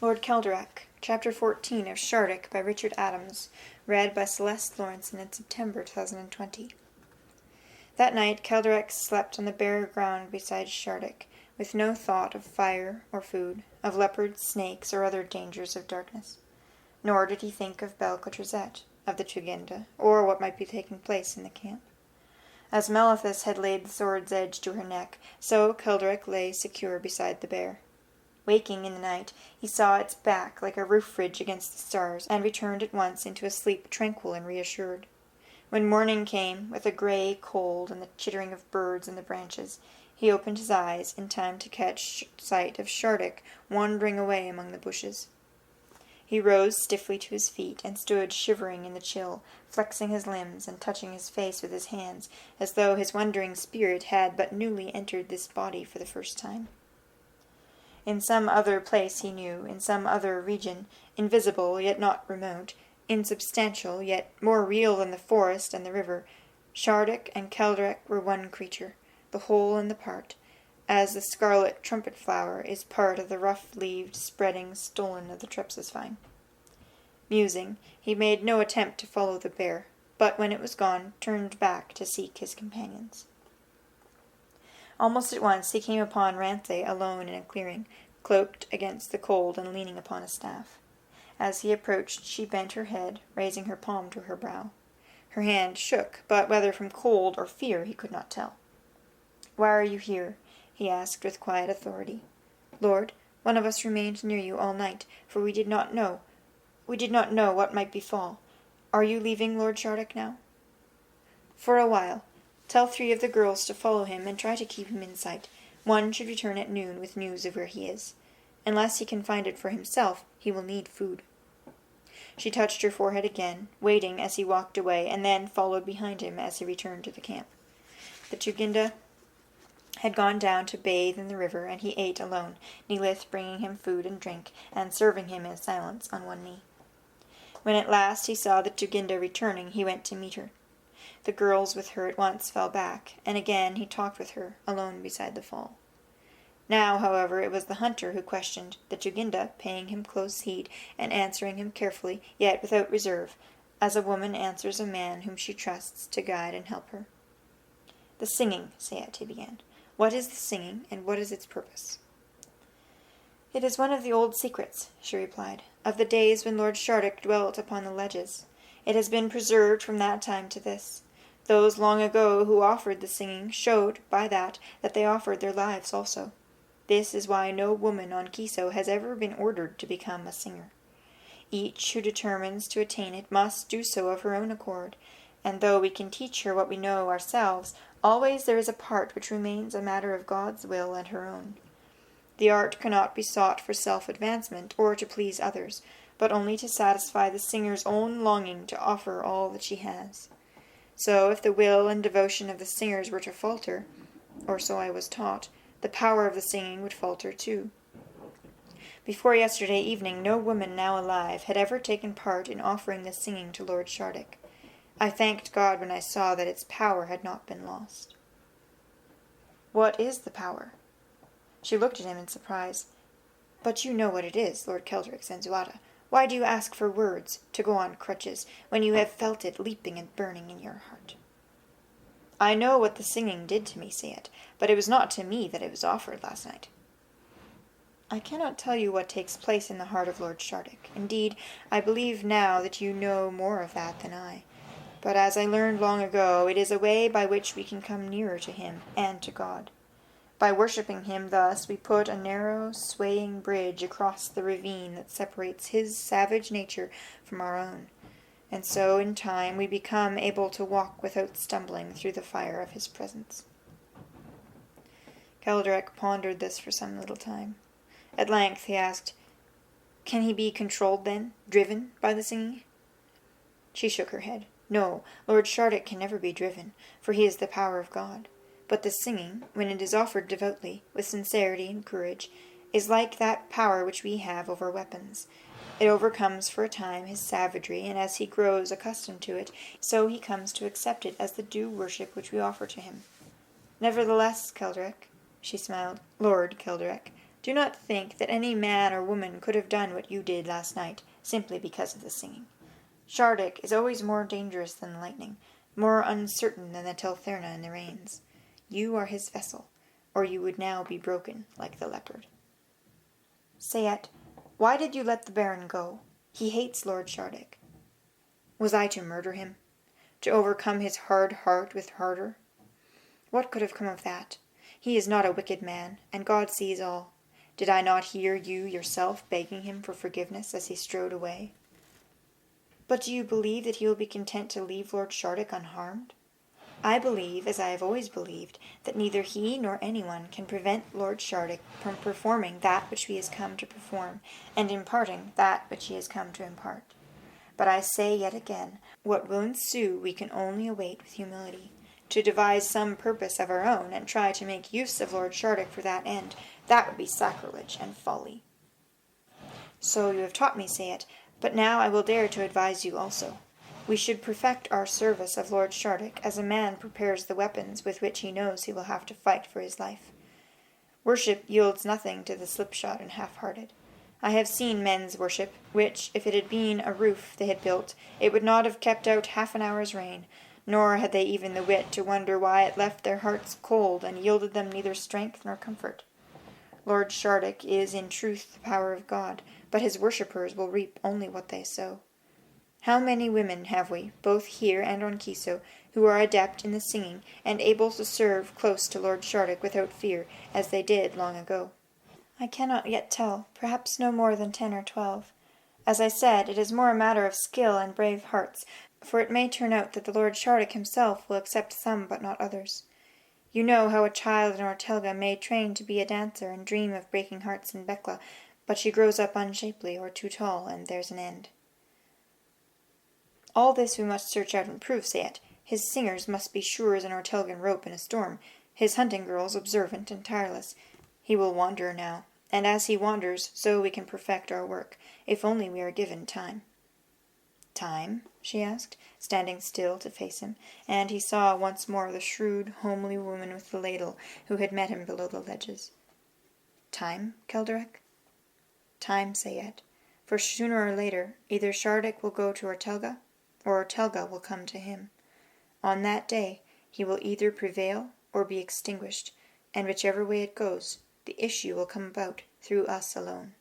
Lord Kelderek, Chapter 14 of Shardik by Richard Adams, read by Celeste Lawrenson in September 2020. That night Kelderek slept on the bare ground beside Shardik, with no thought of fire or food, of leopards, snakes, or other dangers of darkness. Nor did he think of Belcotrazet, of the Tugenda, or what might be taking place in the camp. As Melithus had laid the sword's edge to her neck, so Kelderek lay secure beside the bear. Waking in the night, he saw its back like a roof ridge against the stars, and returned at once into a sleep tranquil and reassured. When morning came, with a grey cold and the chittering of birds in the branches, he opened his eyes in time to catch sight of Shardik wandering away among the bushes. He rose stiffly to his feet and stood shivering in the chill, flexing his limbs and touching his face with his hands, as though his wandering spirit had but newly entered this body for the first time. In some other place he knew, in some other region, invisible yet not remote, insubstantial yet more real than the forest and the river, Shardik and Kelderek were one creature, the whole and the part, as the scarlet trumpet flower is part of the rough-leaved, spreading stolon of the Trepsis vine. Musing, he made no attempt to follow the bear, but when it was gone, turned back to seek his companions. Almost at once he came upon Ranthe alone in a clearing, cloaked against the cold and leaning upon a staff. As he approached, she bent her head, raising her palm to her brow. Her hand shook, but whether from cold or fear he could not tell. "Why are you here?" he asked with quiet authority. "Lord, one of us remained near you all night, for we did not know what might befall. Are you leaving Lord Shardik now?" "For a while. Tell 3 of the girls to follow him and try to keep him in sight. One should return at noon with news of where he is. Unless he can find it for himself, he will need food." She touched her forehead again, waiting as he walked away, and then followed behind him as he returned to the camp. The Tugenda had gone down to bathe in the river, and he ate alone, Neelith bringing him food and drink, and serving him in silence on one knee. When at last he saw the Tugenda returning, he went to meet her. The girls with her at once fell back, and again he talked with her, alone beside the fall. Now, however, it was the hunter who questioned, the Tugenda paying him close heed, and answering him carefully, yet without reserve, as a woman answers a man whom she trusts to guide and help her. "The singing," Sayat, he began. "What is the singing, and what is its purpose?" "It is one of the old secrets," she replied, "of the days when Lord Shardik dwelt upon the ledges. It has been preserved from that time to this. Those long ago who offered the singing showed, by that they offered their lives also. This is why no woman on Kiso has ever been ordered to become a singer. Each who determines to attain it must do so of her own accord, and though we can teach her what we know ourselves, always there is a part which remains a matter of God's will and her own. The art cannot be sought for self-advancement or to please others, but only to satisfy the singer's own longing to offer all that she has. So if the will and devotion of the singers were to falter, or so I was taught, the power of the singing would falter too. Before yesterday evening, no woman now alive had ever taken part in offering the singing to Lord Shardik. I thanked God when I saw that its power had not been lost." "What is the power?" She looked at him in surprise. "But you know what it is, Lord Kelderek Senzuada. Why do you ask for words, to go on crutches, when you have felt it leaping and burning in your heart?" "I know what the singing did to me, Sayat, but it was not to me that it was offered last night." "I cannot tell you what takes place in the heart of Lord Shardik. Indeed, I believe now that you know more of that than I. But as I learned long ago, it is a way by which we can come nearer to him and to God. By worshipping him thus, we put a narrow, swaying bridge across the ravine that separates his savage nature from our own, and so in time we become able to walk without stumbling through the fire of his presence." Kelderek pondered this for some little time. At length he asked, "Can he be controlled then, driven by the singing?" She shook her head. "No, Lord Shardik can never be driven, for he is the power of God. But the singing, when it is offered devoutly, with sincerity and courage, is like that power which we have over weapons. It overcomes for a time his savagery, and as he grows accustomed to it, so he comes to accept it as the due worship which we offer to him. Nevertheless, Kelderek," she smiled, "Lord Kelderek, Do not think that any man or woman could have done what you did last night, simply because of the singing. Shardik is always more dangerous than the lightning, more uncertain than the Telferna in the rains. You are his vessel, or you would now be broken like the leopard. Sayet, why did you let the Baron go? He hates Lord Shardik. Was I to murder him? To overcome his hard heart with harder? What could have come of that? He is not a wicked man, and God sees all. Did I not hear you yourself begging him for forgiveness as he strode away? But do you believe that he will be content to leave Lord Shardik unharmed? I believe, as I have always believed, that neither he nor anyone can prevent Lord Shardik from performing that which he has come to perform, and imparting that which he has come to impart. But I say yet again, what will ensue we can only await with humility. To devise some purpose of our own, and try to make use of Lord Shardik for that end, that would be sacrilege and folly. So you have taught me, Sayet, but now I will dare to advise you also. We should perfect our service of Lord Shardik as a man prepares the weapons with which he knows he will have to fight for his life. Worship yields nothing to the slipshod and half-hearted. I have seen men's worship, which, if it had been a roof they had built, it would not have kept out half an hour's rain, nor had they even the wit to wonder why it left their hearts cold and yielded them neither strength nor comfort. Lord Shardik is in truth the power of God, but his worshippers will reap only what they sow. How many women have we, both here and on Kiso, who are adept in the singing, and able to serve close to Lord Shardik without fear, as they did long ago? I cannot yet tell, perhaps no more than 10 or 12. As I said, it is more a matter of skill and brave hearts, for it may turn out that the Lord Shardik himself will accept some but not others. You know how a child in Ortelga may train to be a dancer and dream of breaking hearts in Bekla, but she grows up unshapely or too tall, and there's an end. All this we must search out and prove, Sayet. His singers must be sure as an Ortelgan rope in a storm, his hunting girls observant and tireless. He will wander now, and as he wanders, so we can perfect our work, if only we are given time. Time? She asked, standing still to face him, and he saw once more the shrewd, homely woman with the ladle who had met him below the ledges. Time, Kelderek? Time, Sayet, for sooner or later either Shardik will go to Ortelga, or Ortelga will come to him. On that day he will either prevail or be extinguished, and whichever way it goes, the issue will come about through us alone.